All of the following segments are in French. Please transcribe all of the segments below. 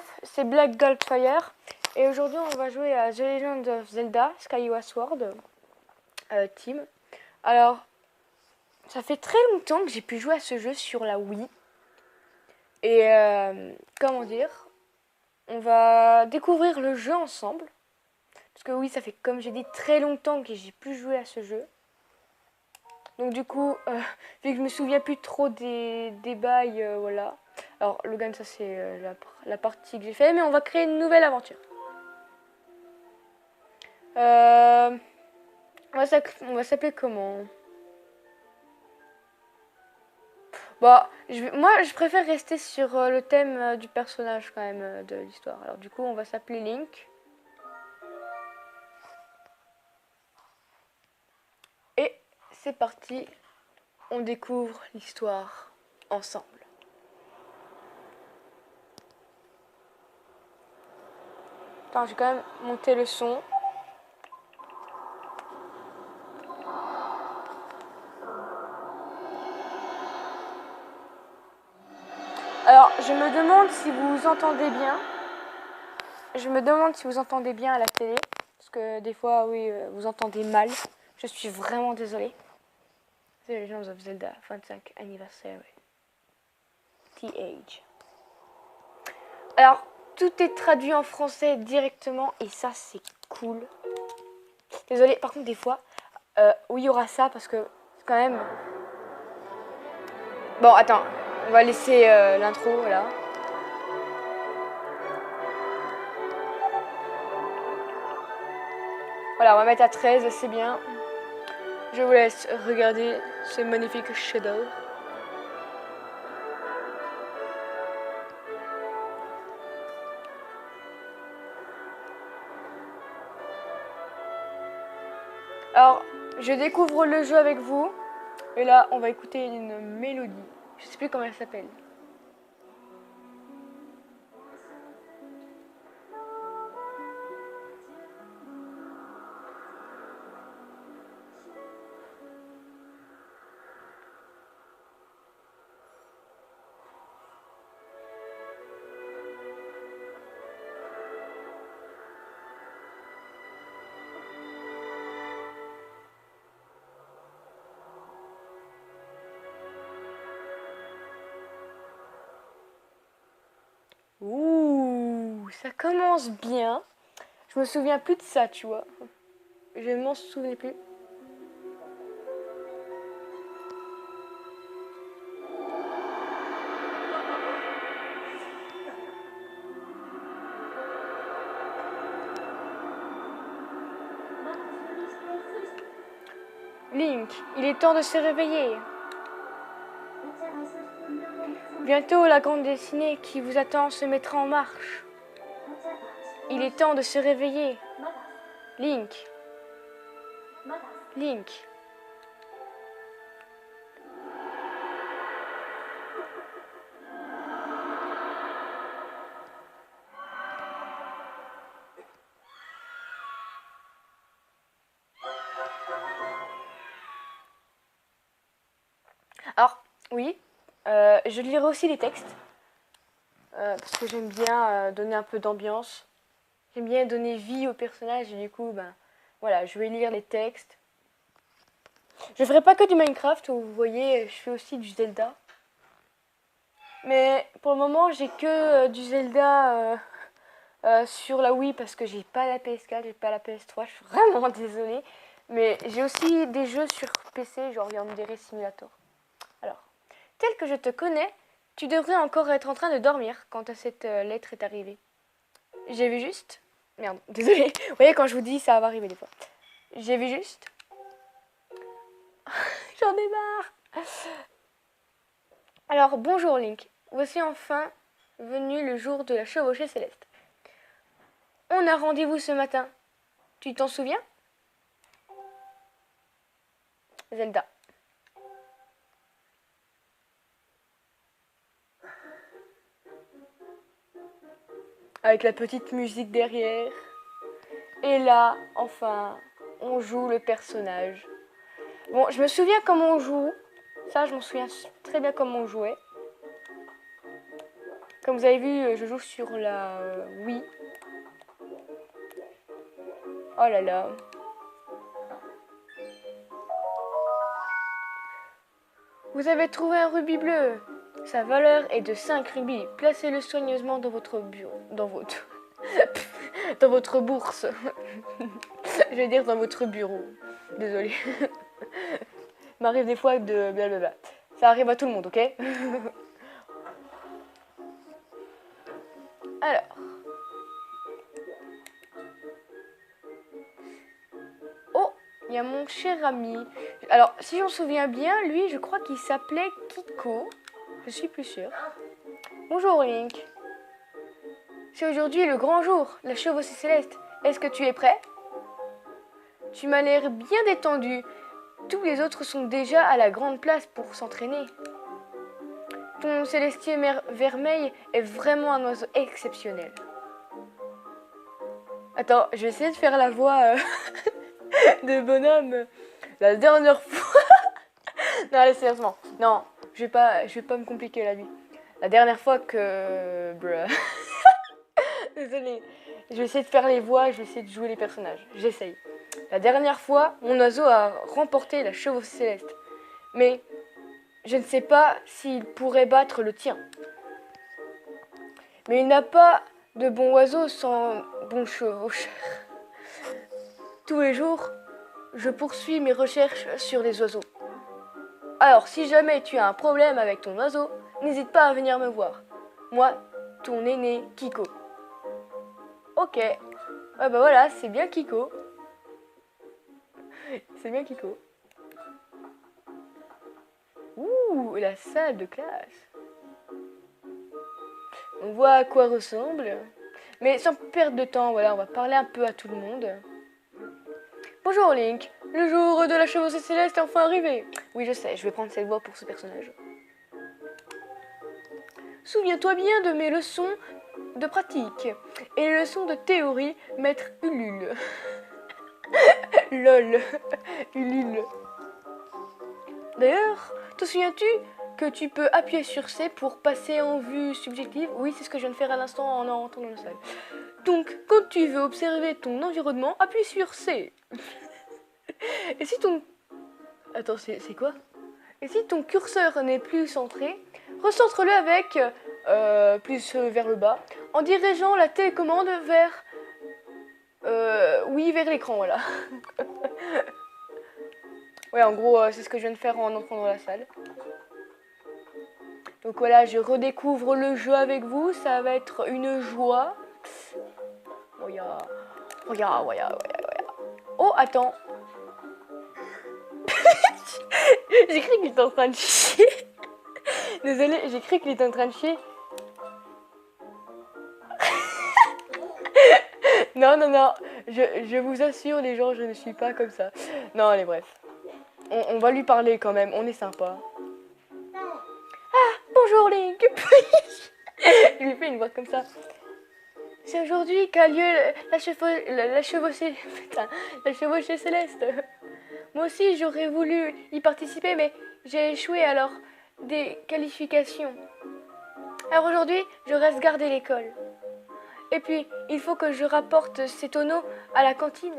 bref, c'est Black Goldfire. Et aujourd'hui, on va jouer à The Legend of Zelda Skyward Sword Team. Alors, ça fait très longtemps que j'ai pu jouer à ce jeu sur la Wii. Et comment dire, on va découvrir le jeu ensemble. Parce que oui, ça fait, comme j'ai dit, très longtemps que j'ai pu jouer à ce jeu. Donc du coup, vu que je me souviens plus trop des bails, voilà. Alors, Logan, ça c'est la partie que j'ai fait, mais on va créer une nouvelle aventure. On va s'appeler comment? Bon, moi je préfère rester sur le thème du personnage quand même de l'histoire. Alors du coup, on va s'appeler Link. Et c'est parti, on découvre l'histoire ensemble. Attends, j'ai quand même monté le son. Alors, je me demande si vous entendez bien. Je me demande si vous entendez bien à la télé. Parce que des fois, oui, vous entendez mal. Je suis vraiment désolée. The Legend of Zelda 25 Anniversary. TH. Alors, tout est traduit en français directement et ça, c'est cool. Désolée, par contre, des fois, oui, il y aura ça parce que c'est quand même... Bon, attends, on va laisser l'intro, là. Voilà, on va mettre à 13, c'est bien. Je vous laisse regarder ce magnifique shadow. Alors, je découvre le jeu avec vous. Et là, on va écouter une mélodie. Je sais plus comment elle s'appelle. Ouh, ça commence bien. Je me souviens plus de ça, tu vois. Je m'en souviens plus. Link, il est temps de se réveiller. Bientôt, la grande destinée qui vous attend se mettra en marche. Il est temps de se réveiller. Link. Link. Alors, oui, je lirai aussi les textes. Parce que j'aime bien donner un peu d'ambiance. J'aime bien donner vie au personnage et du coup, ben, voilà, je vais lire les textes. Je ferai pas que du Minecraft, vous voyez, je fais aussi du Zelda. Mais pour le moment, j'ai que du Zelda sur la Wii parce que j'ai pas la PS4, j'ai pas la PS3, je suis vraiment désolée. Mais j'ai aussi des jeux sur PC, genre Yandere Simulator. Alors, tel que je te connais, tu devrais encore être en train de dormir quand cette lettre est arrivée. J'ai vu juste... Merde, désolée. Vous voyez, quand je vous dis, ça va arriver des fois. J'ai vu juste... J'en ai marre. Alors, bonjour Link. Voici enfin venu le jour de la chevauchée céleste. On a rendez-vous ce matin. Tu t'en souviens? Zelda. Avec la petite musique derrière. Et là, enfin, on joue le personnage. Bon, je me souviens comment on joue. Ça, je m'en souviens très bien comment on jouait. Comme vous avez vu, je joue sur la Wii. Oh là là. Vous avez trouvé un rubis bleu. Sa valeur est de 5 rubis. Placez-le soigneusement dans votre bureau. Dans votre... dans votre bourse. Je vais dire dans votre bureau. Désolée. Il m'arrive des fois de blablabla. Ça arrive à tout le monde, ok? Alors. Oh, il y a mon cher ami. Alors, si j'en souviens bien, lui, je crois qu'il s'appelait Kiko. Je suis plus sûre. Bonjour, Link. C'est aujourd'hui le grand jour, la chevauchée céleste. Est-ce que tu es prêt? Tu m'as l'air bien détendu. Tous les autres sont déjà à la grande place pour s'entraîner. Ton célestier vermeil est vraiment un oiseau exceptionnel. Attends, je vais essayer de faire la voix de bonhomme. La dernière fois... Non, allez, sérieusement. Non, je vais pas me compliquer la vie. La dernière fois que... Désolée. Je vais essayer de faire les voix, je vais essayer de jouer les personnages. J'essaye. La dernière fois, mon oiseau a remporté la chevauchée céleste. Mais je ne sais pas s'il pourrait battre le tien. Mais il n'a pas de bon oiseau sans bon chevaucheur. Tous les jours, je poursuis mes recherches sur les oiseaux. Alors, si jamais tu as un problème avec ton oiseau, n'hésite pas à venir me voir. Moi, ton aîné Kiko. Ok. Ah bah voilà, c'est bien Kiko. C'est bien Kiko. Ouh, la salle de classe. On voit à quoi ressemble. Mais sans perdre de temps, voilà, on va parler un peu à tout le monde. Bonjour Link, le jour de la chevauchée céleste est enfin arrivé. Oui, je sais, je vais prendre cette voix pour ce personnage. Souviens-toi bien de mes leçons de pratique et les leçons de théorie, maître Ulule. Lol, Ulule. D'ailleurs, te souviens-tu que tu peux appuyer sur C pour passer en vue subjective? Oui, c'est ce que je viens de faire à l'instant en entrant dans la salle. Donc, quand tu veux observer ton environnement, appuie sur C. Et si ton... Attends, c'est quoi? Et si ton curseur n'est plus centré, recentre-le avec plus vers le bas, en dirigeant la télécommande vers... oui, vers l'écran, voilà. Ouais, en gros, c'est ce que je viens de faire en entrant dans la salle. Donc voilà, je redécouvre le jeu avec vous, ça va être une joie. Regarde. Oh, attends. J'ai cru qu'il était en train de chier. Désolée, j'ai cru qu'il était en train de chier. Non, je vous assure, les gens, je ne suis pas comme ça. Non, allez, bref. On va lui parler quand même, on est sympa. Ah, bonjour Link. Je lui fais une voix comme ça. C'est aujourd'hui qu'a lieu la chevauchée céleste. Moi aussi, j'aurais voulu y participer, mais j'ai échoué alors des qualifications. Alors aujourd'hui, je reste garder l'école. Et puis, il faut que je rapporte ces tonneaux à la cantine.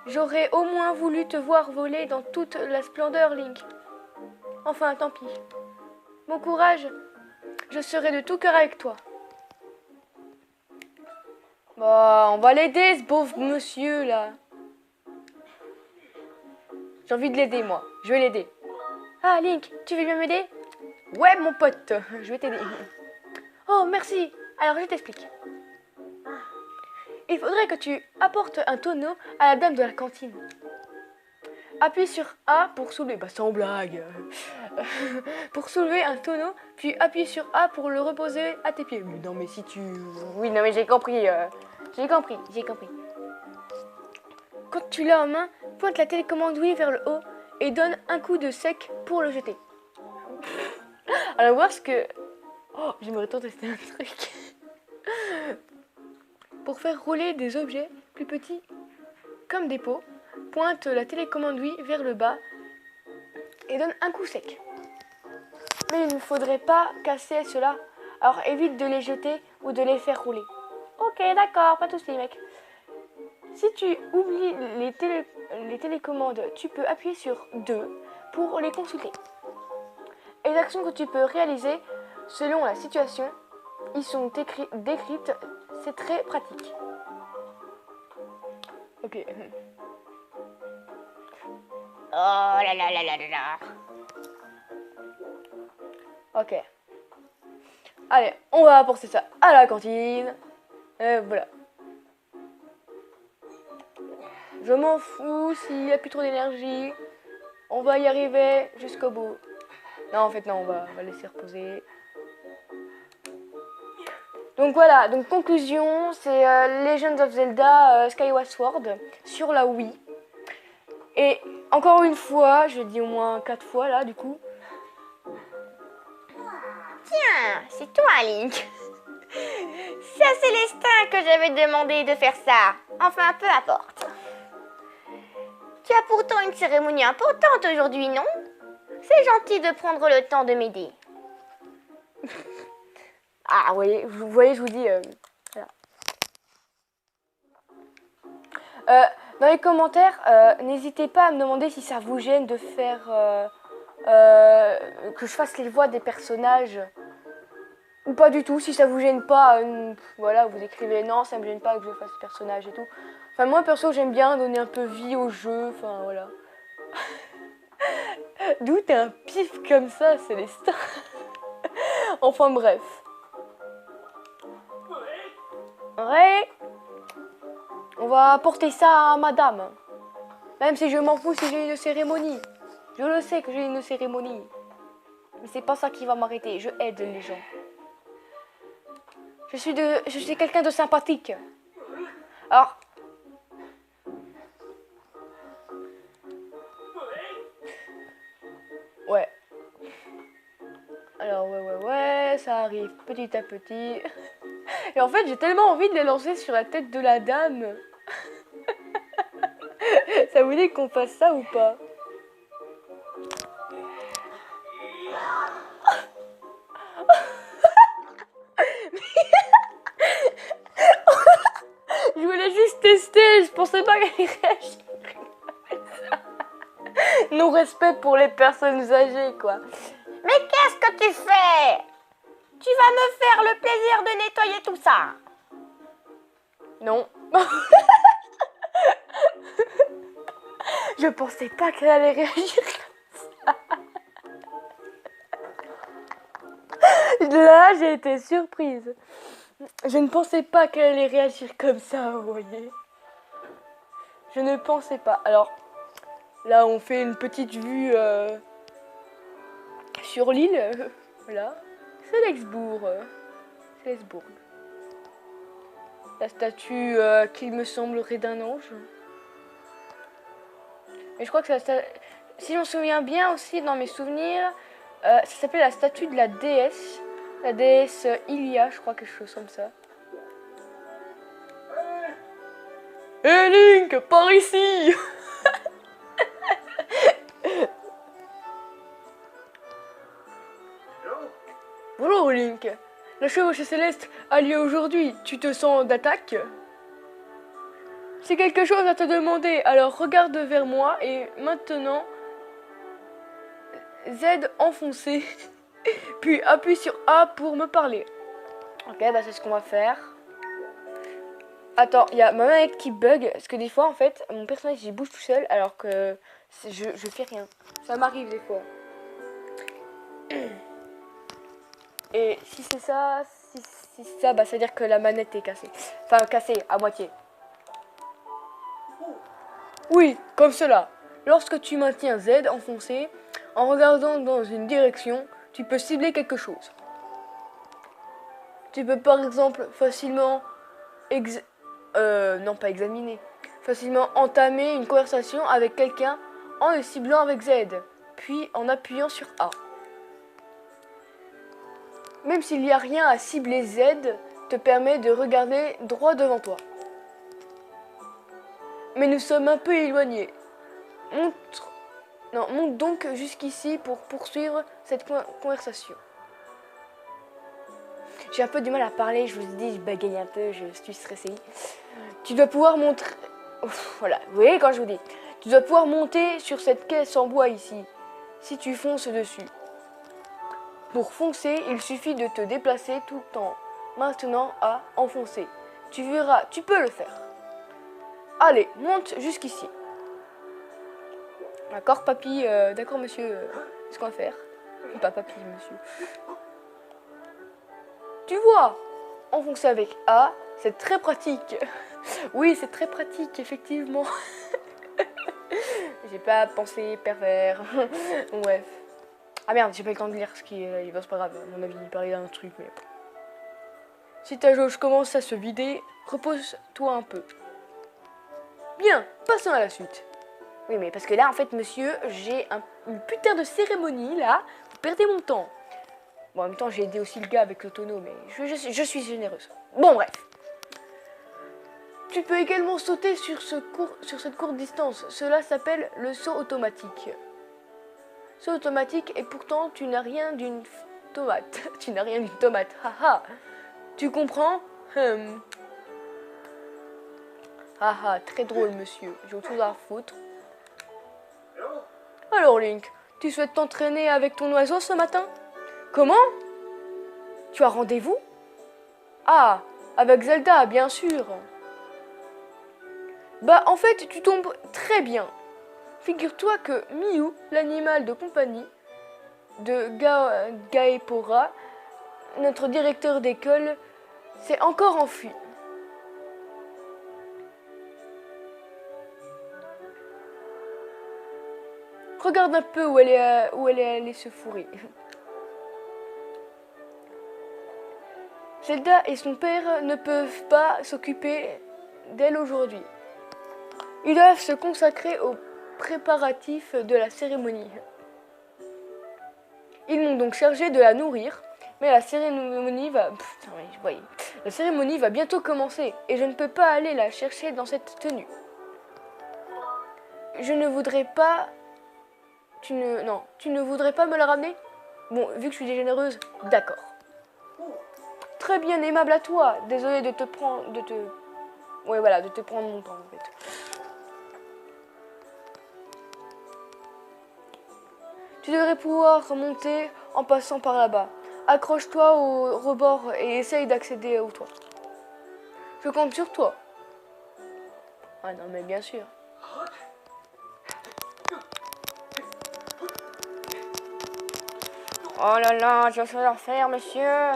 J'aurais au moins voulu te voir voler dans toute la splendeur, Link. Enfin, tant pis. Bon courage, je serai de tout cœur avec toi. Bah, on va l'aider, ce pauvre monsieur, là. J'ai envie de l'aider, moi. Je vais l'aider. Ah, Link, tu veux bien m'aider? Ouais, mon pote, je vais t'aider. Oh, merci. Alors, je t'explique. Il faudrait que tu apportes un tonneau à la dame de la cantine. Appuie sur A pour soulever... Bah, sans blague. Pour soulever un tonneau, puis appuie sur A pour le reposer à tes pieds. Mais non, mais si tu... Oui, non, mais j'ai compris. J'ai compris. Quand tu l'as en main, pointe la télécommande Wii vers le haut et donne un coup de sec pour le jeter. Alors, voir ce que... Oh, j'aimerais tant tester un truc. Pour faire rouler des objets plus petits comme des pots, pointe la télécommande Wii vers le bas et donne un coup sec. Mais il ne faudrait pas casser cela. Alors évite de les jeter ou de les faire rouler. Ok, d'accord, pas de soucis, mec. Si tu oublies les télécommandes, tu peux appuyer sur 2 pour les consulter. Et les actions que tu peux réaliser selon la situation, ils sont décrites, c'est très pratique. Ok. Oh là là là là là là. Ok. Allez, on va apporter ça à la cantine. Et voilà. Je m'en fous s'il n'y a plus trop d'énergie. On va y arriver jusqu'au bout. Non, en fait, non, on va laisser reposer. Donc voilà, donc conclusion, c'est Legend of Zelda Skyward Sword sur la Wii. Et encore une fois, je dis au moins 4 fois là, du coup. Tiens, c'est toi, Link. C'est à Célestin que j'avais demandé de faire ça. Enfin, peu importe. Tu as pourtant une cérémonie importante aujourd'hui, non? C'est gentil de prendre le temps de m'aider. Ah, vous voyez, je vous dis... voilà. Dans les commentaires, n'hésitez pas à me demander si ça vous gêne de faire... que je fasse les voix des personnages. Ou pas du tout, si ça vous gêne pas, voilà, vous écrivez non, ça me gêne pas que je fasse ce personnage et tout. Enfin, moi perso, j'aime bien donner un peu vie au jeu, enfin voilà. D'où t'as un pif comme ça, Célestin? Enfin bref. Ouais. On va apporter ça à madame. Même si je m'en fous si j'ai une cérémonie. Je le sais que j'ai une cérémonie. Mais c'est pas ça qui va m'arrêter, je aide les gens. Je suis quelqu'un de sympathique. Alors... Ouais. Alors ouais, ça arrive petit à petit. Et en fait, j'ai tellement envie de les lancer sur la tête de la dame. Ça vous dit qu'on fasse ça ou pas? Je voulais juste tester, je pensais pas qu'elle réagirait. Non-respect pour les personnes âgées, quoi. Mais qu'est-ce que tu fais? Tu vas me faire le plaisir de nettoyer tout ça. Non. Je pensais pas qu'elle allait réagir comme ça. Là, j'ai été surprise. Je ne pensais pas qu'elle allait réagir comme ça, vous voyez. Je ne pensais pas. Alors, là, on fait une petite vue sur l'île. Voilà. C'est Lexbourg. La statue qui me semblerait d'un ange. Et je crois que ça, si je me souviens bien aussi dans mes souvenirs, ça s'appelait la statue de la déesse. La déesse Ilia, je crois, quelque chose comme ça. Hé Link, par ici. Bonjour Link. La chevauchée céleste a lieu aujourd'hui. Tu te sens d'attaque? C'est quelque chose à te demander, alors regarde vers moi et maintenant Z enfoncé. Puis appuie sur A pour me parler. Ok, bah c'est ce qu'on va faire. Attends, il y a ma manette qui bug, parce que des fois en fait, mon personnage il bouge tout seul alors que je fais rien. Ça m'arrive des fois. Et si c'est ça, si c'est ça, bah ça veut dire que la manette est cassée. Enfin cassée à moitié. Oui, comme cela. Lorsque tu maintiens Z enfoncé, en regardant dans une direction, tu peux cibler quelque chose. Tu peux par exemple facilement non pas examiner, facilement entamer une conversation avec quelqu'un en le ciblant avec Z, puis en appuyant sur A. Même s'il n'y a rien à cibler, Z te permet de regarder droit devant toi. Mais nous sommes un peu éloignés. Non, monte donc jusqu'ici pour poursuivre cette conversation. J'ai un peu du mal à parler, je vous ai dit, je bagaye un peu, je suis stressée. Tu dois pouvoir montrer... Ouf, voilà, vous voyez quand je vous dis. Tu dois pouvoir monter sur cette caisse en bois ici, si tu fonces dessus. Pour foncer, il suffit de te déplacer tout en maintenant à enfoncer. Tu verras, tu peux le faire. Allez, monte jusqu'ici. D'accord, papy, d'accord, monsieur, ce qu'on va faire. Pas papy, monsieur. Tu vois, enfoncer avec A, c'est très pratique. Oui, c'est très pratique, effectivement. J'ai pas pensé pervers. Bref. Ah merde, j'ai pas le temps de lire ce qui est... c'est pas grave, à mon avis, il parlait d'un truc, mais... Si ta jauge commence à se vider, repose-toi un peu. Bien, passons à la suite. Oui, mais parce que là, en fait, monsieur, j'ai une putain de cérémonie, là. Vous perdez mon temps. Bon, en même temps, j'ai aidé aussi le gars avec le tonneau, mais je suis généreuse. Bon, bref. Tu peux également sauter sur cette courte distance. Cela s'appelle le saut automatique. Saut automatique, et pourtant, tu n'as rien d'une tomate. Tu n'as rien d'une tomate. Haha. Tu comprends? Haha, très drôle, monsieur. J'ai autre chose à foutre. Alors, Link, tu souhaites t'entraîner avec ton oiseau ce matin? Comment? Tu as rendez-vous? Ah, avec Zelda, bien sûr. Bah, en fait, tu tombes très bien. Figure-toi que Miu, l'animal de compagnie de Gaepora, notre directeur d'école, s'est encore enfui. Regarde un peu où elle est allée se fourrer. Zelda et son père ne peuvent pas s'occuper d'elle aujourd'hui. Ils doivent se consacrer aux préparatifs de la cérémonie. Ils m'ont donc chargé de la nourrir, mais la cérémonie va bientôt commencer et je ne peux pas aller la chercher dans cette tenue. Je ne voudrais pas... Tu ne voudrais pas me la ramener? Bon, vu que je suis généreuse, d'accord. Très bien aimable à toi. Désolée de te prendre... de te prendre mon temps, en fait. Tu devrais pouvoir monter en passant par là-bas. Accroche-toi au rebord et essaye d'accéder au toit. Je compte sur toi. Ah non, mais bien sûr. Oh là là, je vais leur faire, monsieur.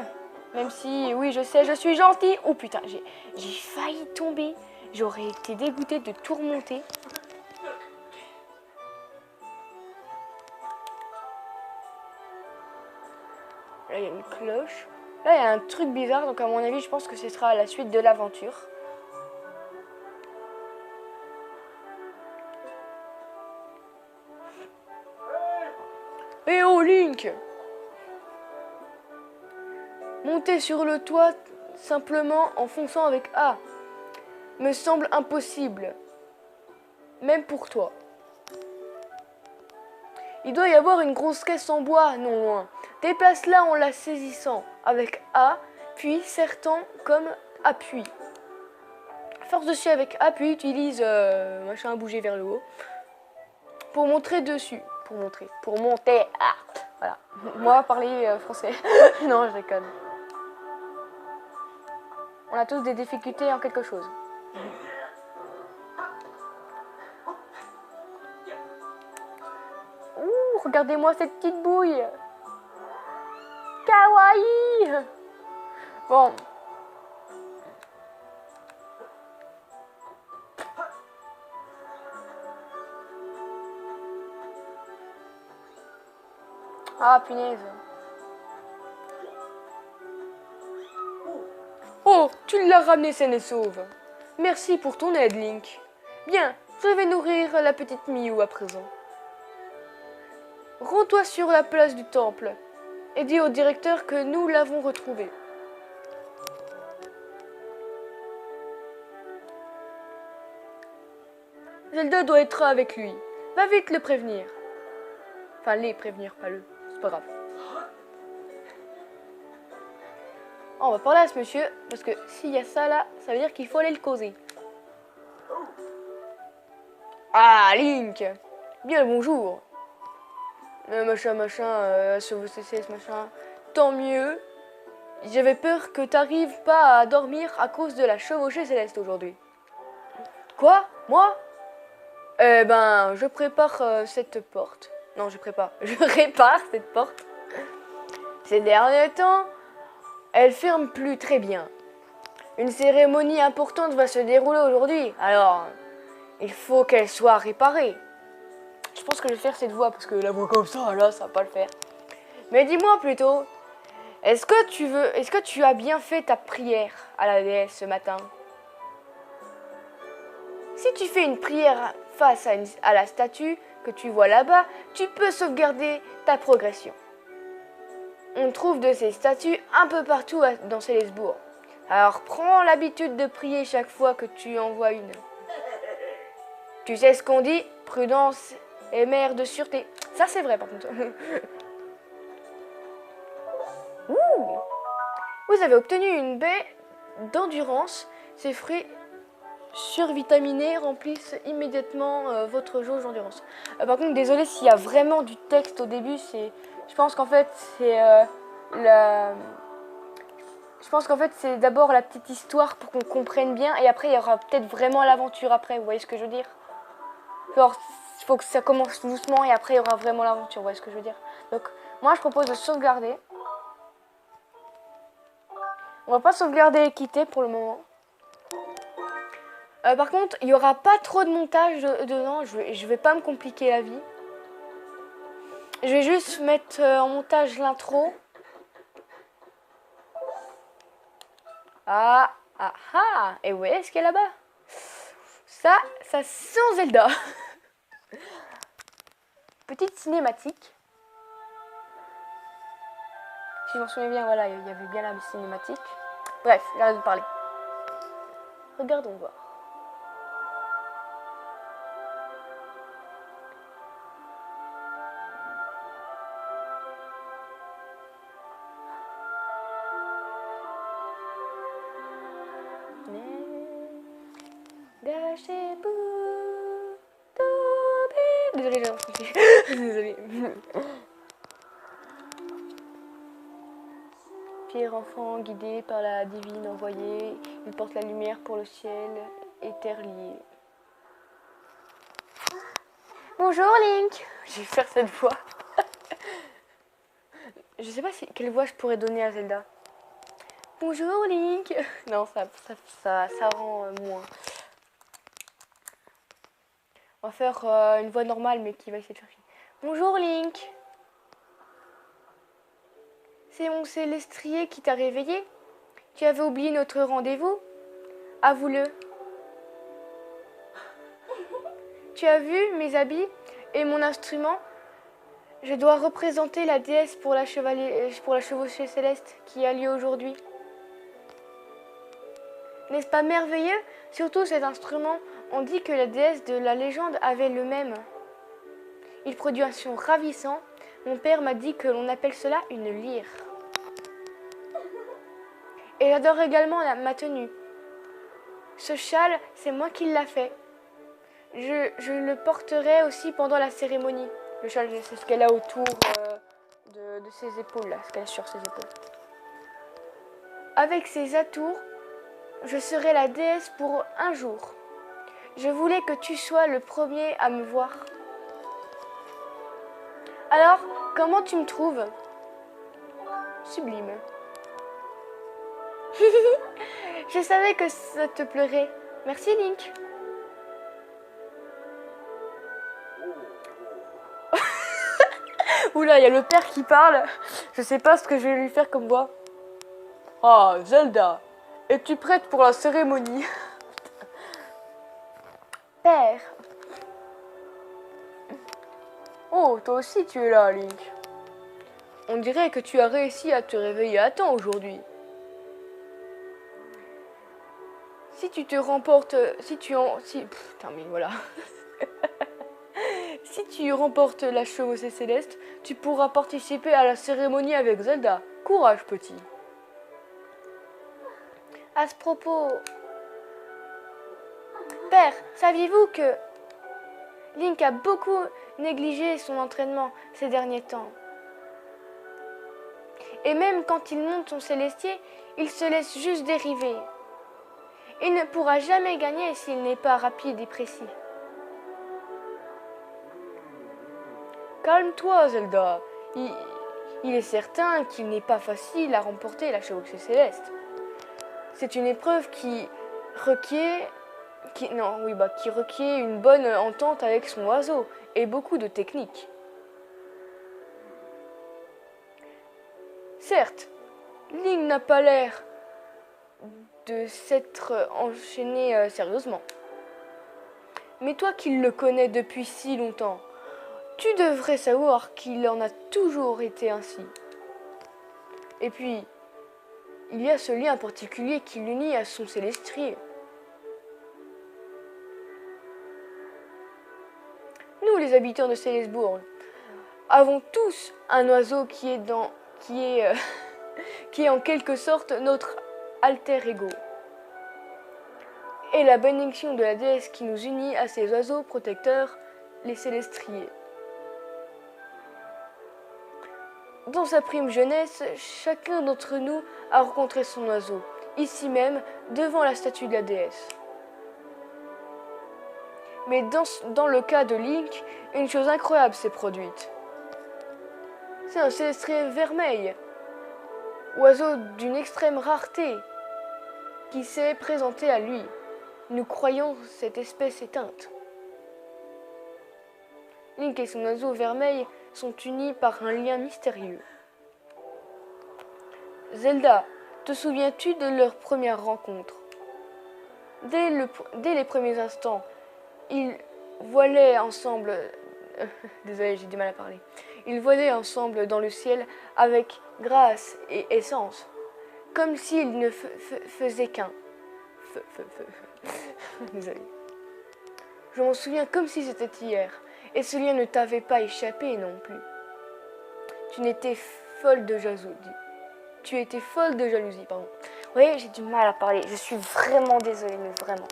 Même si, oui, je sais, je suis gentille. Oh putain, j'ai failli tomber. J'aurais été dégoûtée de tout remonter. Là, il y a une cloche. Là, il y a un truc bizarre. Donc, à mon avis, je pense que ce sera la suite de l'aventure. Eh oh, Link! Monter sur le toit simplement en fonçant avec A me semble impossible. Même pour toi. Il doit y avoir une grosse caisse en bois, non loin. Déplace-la en la saisissant avec A, puis sertant comme appui. Force dessus avec A, puis utilise machin à bouger vers le haut. Pour montrer dessus. Pour monter. Ah, voilà. Moi, parler français. Non, je déconne. On a tous des difficultés en quelque chose. Ouh, regardez-moi cette petite bouille. Kawaii. Bon. Ah, punaise. Oh, tu l'as ramené saine et sauve. Merci pour ton aide, Link. Bien, je vais nourrir la petite Miu à présent. Rends-toi sur la place du temple et dis au directeur que nous l'avons retrouvé. Zelda doit être avec lui. Va vite le prévenir. Enfin, les prévenir, pas le. C'est pas grave. Oh, on va parler à ce monsieur, parce que s'il y a ça là, ça veut dire qu'il faut aller le causer. Ah, Link! Bien le bonjour. Machin, sur vos CCS, machin. Tant mieux. J'avais peur que t'arrives pas à dormir à cause de la chevauchée céleste aujourd'hui. Quoi? Moi? Eh ben, je prépare cette porte. Non, je prépare. Je répare cette porte. Ces derniers temps, elle ferme plus très bien. Une cérémonie importante va se dérouler aujourd'hui. Alors, il faut qu'elle soit réparée. Je pense que je vais faire cette voix parce que la voix comme ça, là, ça va pas le faire. Mais dis-moi plutôt, est-ce que tu as bien fait ta prière à la déesse ce matin? Si tu fais une prière face à la statue que tu vois là-bas, tu peux sauvegarder ta progression. On trouve de ces statues un peu partout dans Célesbourg. Alors prends l'habitude de prier chaque fois que tu en vois une. Tu sais ce qu'on dit, prudence est mère de sûreté. Ça c'est vrai par contre. Ouh, vous avez obtenu une baie d'endurance. Ces fruits survitaminés remplissent immédiatement votre jauge d'endurance. Par contre, désolé s'il y a vraiment du texte au début. Je pense qu'en fait c'est Je pense qu'en fait c'est d'abord la petite histoire pour qu'on comprenne bien et après il y aura peut-être vraiment l'aventure après. Vous voyez ce que je veux dire? Genre, il faut que ça commence doucement et après il y aura vraiment l'aventure. Vous voyez ce que je veux dire? Donc moi je propose de sauvegarder. On va pas sauvegarder et quitter pour le moment. Par contre, il n'y aura pas trop de montage dedans. Je vais pas me compliquer la vie. Je vais juste mettre en montage l'intro. Ah, ah, ah. Et où est-ce qu'il y a là-bas? Ça sent Zelda. Petite cinématique. Si je m'en souviens bien, voilà, il y avait bien la cinématique. Bref, j'arrête de parler. Regardons voir. Désolée, j'ai entendu. Désolée. Pierre enfant guidé par la divine envoyée, il porte la lumière pour le ciel et terre liée. Bonjour Link. Je vais faire cette voix. Je sais pas quelle voix je pourrais donner à Zelda. Bonjour Link. Non, ça rend moins. On va faire une voix normale mais qui va essayer de faire. Bonjour Link. C'est mon Célestrier qui t'a réveillé? Tu avais oublié notre rendez-vous? Avoue-le. Tu as vu mes habits et mon instrument? Je dois représenter la déesse pour la chevauchée céleste qui a lieu aujourd'hui. N'est-ce pas merveilleux? Surtout cet instrument, on dit que la déesse de la légende avait le même. Il produit un son ravissant. Mon père m'a dit que l'on appelle cela une lyre. Et j'adore également ma tenue. Ce châle, c'est moi qui l'ai fait. Je le porterai aussi pendant la cérémonie. Le châle, c'est ce qu'elle a autour de ses épaules, là, ce qu'elle a sur ses épaules. Avec ces atours, je serai la déesse pour un jour. Je voulais que tu sois le premier à me voir. Alors, comment tu me trouves? Sublime. Je savais que ça te plairait. Merci Link. Oula, il y a le père qui parle. Je sais pas ce que je vais lui faire comme voix. Ah, Zelda, es-tu prête pour la cérémonie? Père. Oh, toi aussi tu es là, Link. On dirait que tu as réussi à te réveiller à temps aujourd'hui. Si tu te remportes... Putain, mais voilà. Si tu remportes la chevauchée céleste, tu pourras participer à la cérémonie avec Zelda. Courage, petit. À ce propos, Père, saviez-vous que Link a beaucoup négligé son entraînement ces derniers temps? Et même quand il monte son célestier, il se laisse juste dériver. Il ne pourra jamais gagner s'il n'est pas rapide et précis. Calme-toi, Zelda. Il est certain qu'il n'est pas facile à remporter la chevauchée céleste. C'est une épreuve qui requiert une bonne entente avec son oiseau et beaucoup de technique. Certes, Link n'a pas l'air de s'être enchaîné sérieusement. Mais toi qui le connais depuis si longtemps, tu devrais savoir qu'il en a toujours été ainsi. Et puis, il y a ce lien particulier qui l'unit à son célestier. Nous, les habitants de Célesbourg, avons tous un oiseau qui est en quelque sorte notre alter ego. Et la bénédiction de la déesse qui nous unit à ces oiseaux protecteurs, les célestriers. Dans sa prime jeunesse, chacun d'entre nous a rencontré son oiseau, ici même, devant la statue de la déesse. Mais dans le cas de Link, une chose incroyable s'est produite. C'est un célestrier vermeil, oiseau d'une extrême rareté, qui s'est présenté à lui. Nous croyons cette espèce éteinte. Link et son oiseau vermeil sont unis par un lien mystérieux. Zelda, te souviens-tu de leur première rencontre? Dès les premiers instants, ils volaient ensemble. Désolé, j'ai du mal à parler. Ils volaient ensemble dans le ciel avec grâce et essence, comme s'ils ne faisaient qu'un. Désolé. Je m'en souviens comme si c'était hier. Et ce lien ne t'avait pas échappé non plus. Tu étais folle de jalousie. Pardon. Oui, j'ai du mal à parler. Je suis vraiment désolée, mais vraiment.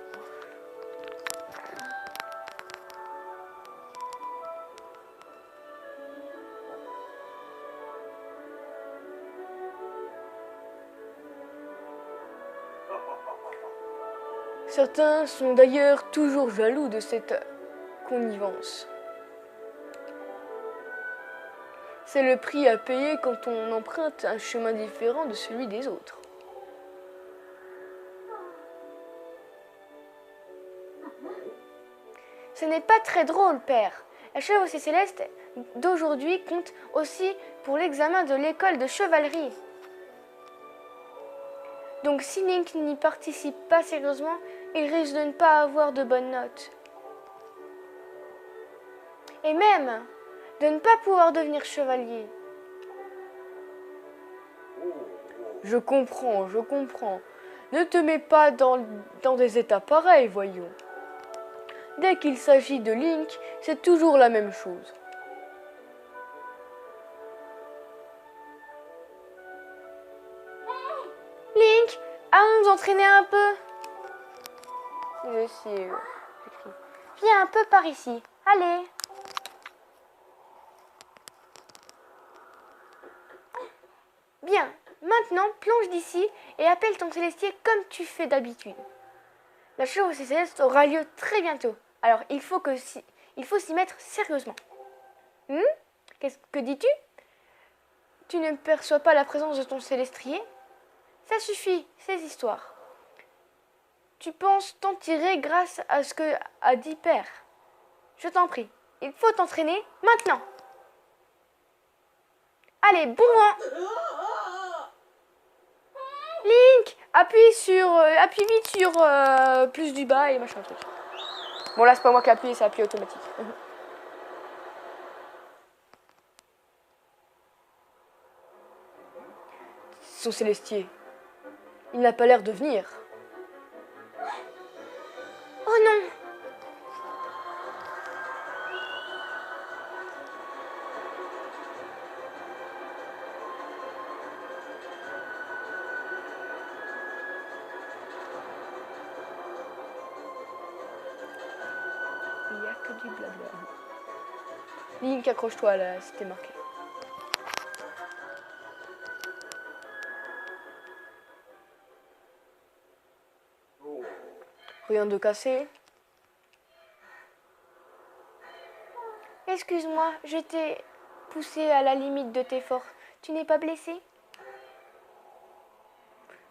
Certains sont d'ailleurs toujours jaloux de cette connivence. C'est le prix à payer quand on emprunte un chemin différent de celui des autres. Ce n'est pas très drôle, père. La chevauchée céleste d'aujourd'hui compte aussi pour l'examen de l'école de chevalerie. Donc si Link n'y participe pas sérieusement, il risque de ne pas avoir de bonnes notes. Et même de ne pas pouvoir devenir chevalier. Je comprends. Ne te mets pas dans des états pareils, voyons. Dès qu'il s'agit de Link, c'est toujours la même chose. Link, allons nous entraîner un peu. Je sais, j'écris. Viens un peu par ici. Allez. Bien, maintenant plonge d'ici et appelle ton célestier comme tu fais d'habitude. La chevauchée céleste aura lieu très bientôt. Alors il faut s'y mettre sérieusement. Que dis-tu? Tu ne perçois pas la présence de ton célestrier? Ça suffit, ces histoires. Tu penses t'en tirer grâce à ce que a dit Père. Je t'en prie, il faut t'entraîner maintenant. Allez, bon vent. Link, appuie vite sur plus du bas et machin truc. Bon là c'est pas moi qui appuie, c'est appui automatique. Son célestier. Il n'a pas l'air de venir. Oh non. que du blabla. Link, accroche-toi là, c'était marqué. Rien de cassé. Excuse-moi, je t'ai poussé à la limite de tes forces. Tu n'es pas blessé?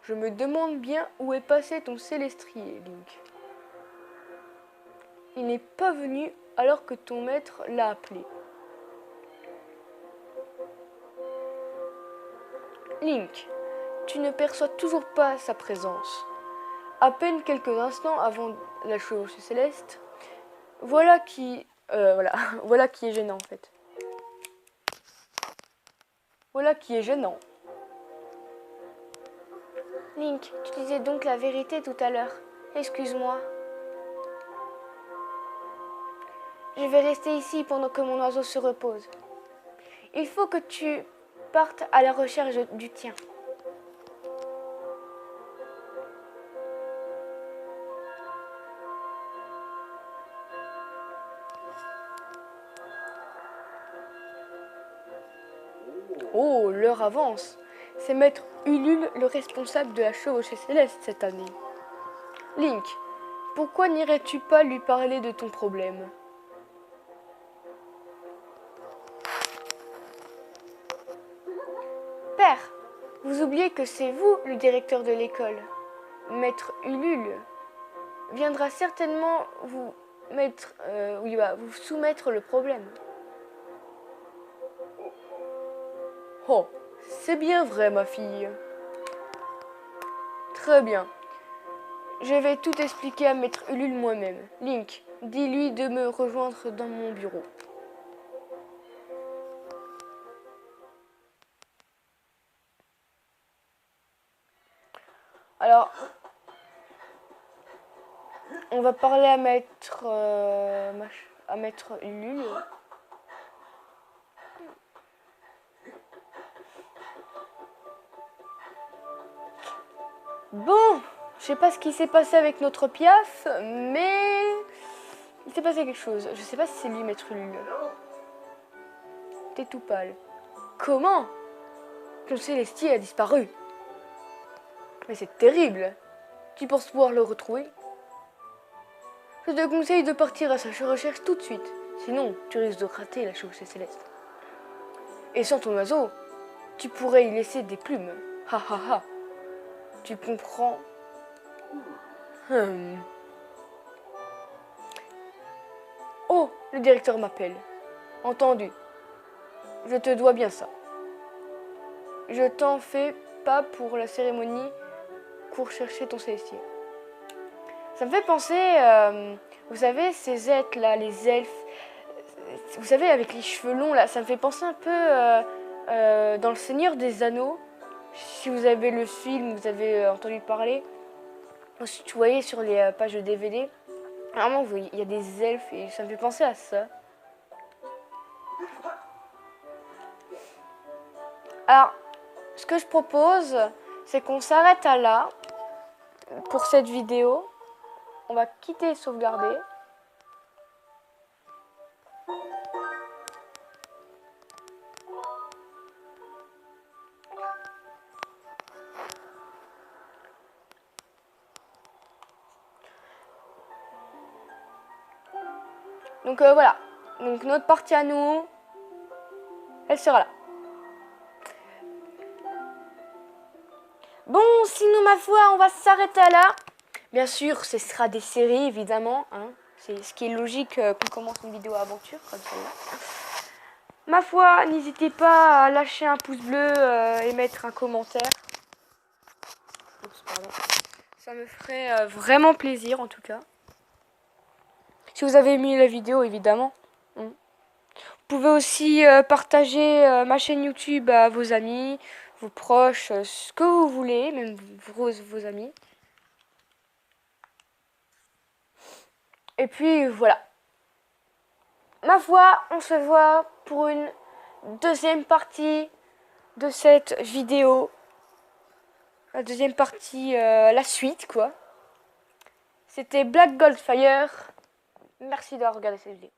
Je me demande bien où est passé ton célestrier, Link. Il n'est pas venu alors que ton maître l'a appelé. Link, tu ne perçois toujours pas sa présence. À peine quelques instants avant la chevauchée céleste, voilà qui est gênant en fait. Voilà qui est gênant. Link, tu disais donc la vérité tout à l'heure. Excuse-moi. Je vais rester ici pendant que mon oiseau se repose. Il faut que tu partes à la recherche du tien. Oh, l'heure avance. C'est Maître Ulule le responsable de la chevauchée céleste cette année. Link, pourquoi n'irais-tu pas lui parler de ton problème? Père, vous oubliez que c'est vous le directeur de l'école. Maître Ulule viendra certainement vous vous soumettre le problème. Oh, c'est bien vrai, ma fille. Très bien. Je vais tout expliquer à Maître Ulule moi-même. Link, dis-lui de me rejoindre dans mon bureau. Alors, on va parler à Maître Ulule. Bon, je sais pas ce qui s'est passé avec notre Piaf, mais il s'est passé quelque chose. Je sais pas si c'est lui, Maître Ulule. T'es tout pâle. Comment? Ton Célestier a disparu. Mais c'est terrible. Tu penses pouvoir le retrouver? Je te conseille de partir à sa recherche tout de suite. Sinon, tu risques de rater la chevauchée céleste. Et sans ton oiseau, tu pourrais y laisser des plumes. Ha ha ha. Tu comprends? Oh, le directeur m'appelle. Entendu. Je te dois bien ça. Je t'en fais pas pour la cérémonie. Cours chercher ton célestier. Ça me fait penser, vous savez, ces êtres là, les elfes, vous savez, avec les cheveux longs là, ça me fait penser un peu dans Le Seigneur des Anneaux. Si vous avez le film, vous avez entendu parler, si tu voyais sur les pages de DVD, vraiment, il y a des elfes et ça me fait penser à ça. Alors, ce que je propose, c'est qu'on s'arrête à là pour cette vidéo. On va quitter et sauvegarder. Donc voilà. Donc notre partie à nous, elle sera là. Bon, sinon ma foi, on va s'arrêter là. Bien sûr, ce sera des séries, évidemment. Hein. C'est ce qui est logique qu'on commence une vidéo aventure comme celle-là. Ma foi, n'hésitez pas à lâcher un pouce bleu et mettre un commentaire. Oups, pardon. Ça me ferait vraiment plaisir, en tout cas. Si vous avez aimé la vidéo, évidemment. Vous pouvez aussi partager ma chaîne YouTube à vos amis, vos proches, ce que vous voulez, même vos amis. Et puis voilà. Ma foi, on se voit pour une deuxième partie de cette vidéo. La deuxième partie, la suite quoi. C'était Black Goldfire. Merci d'avoir regardé cette vidéo.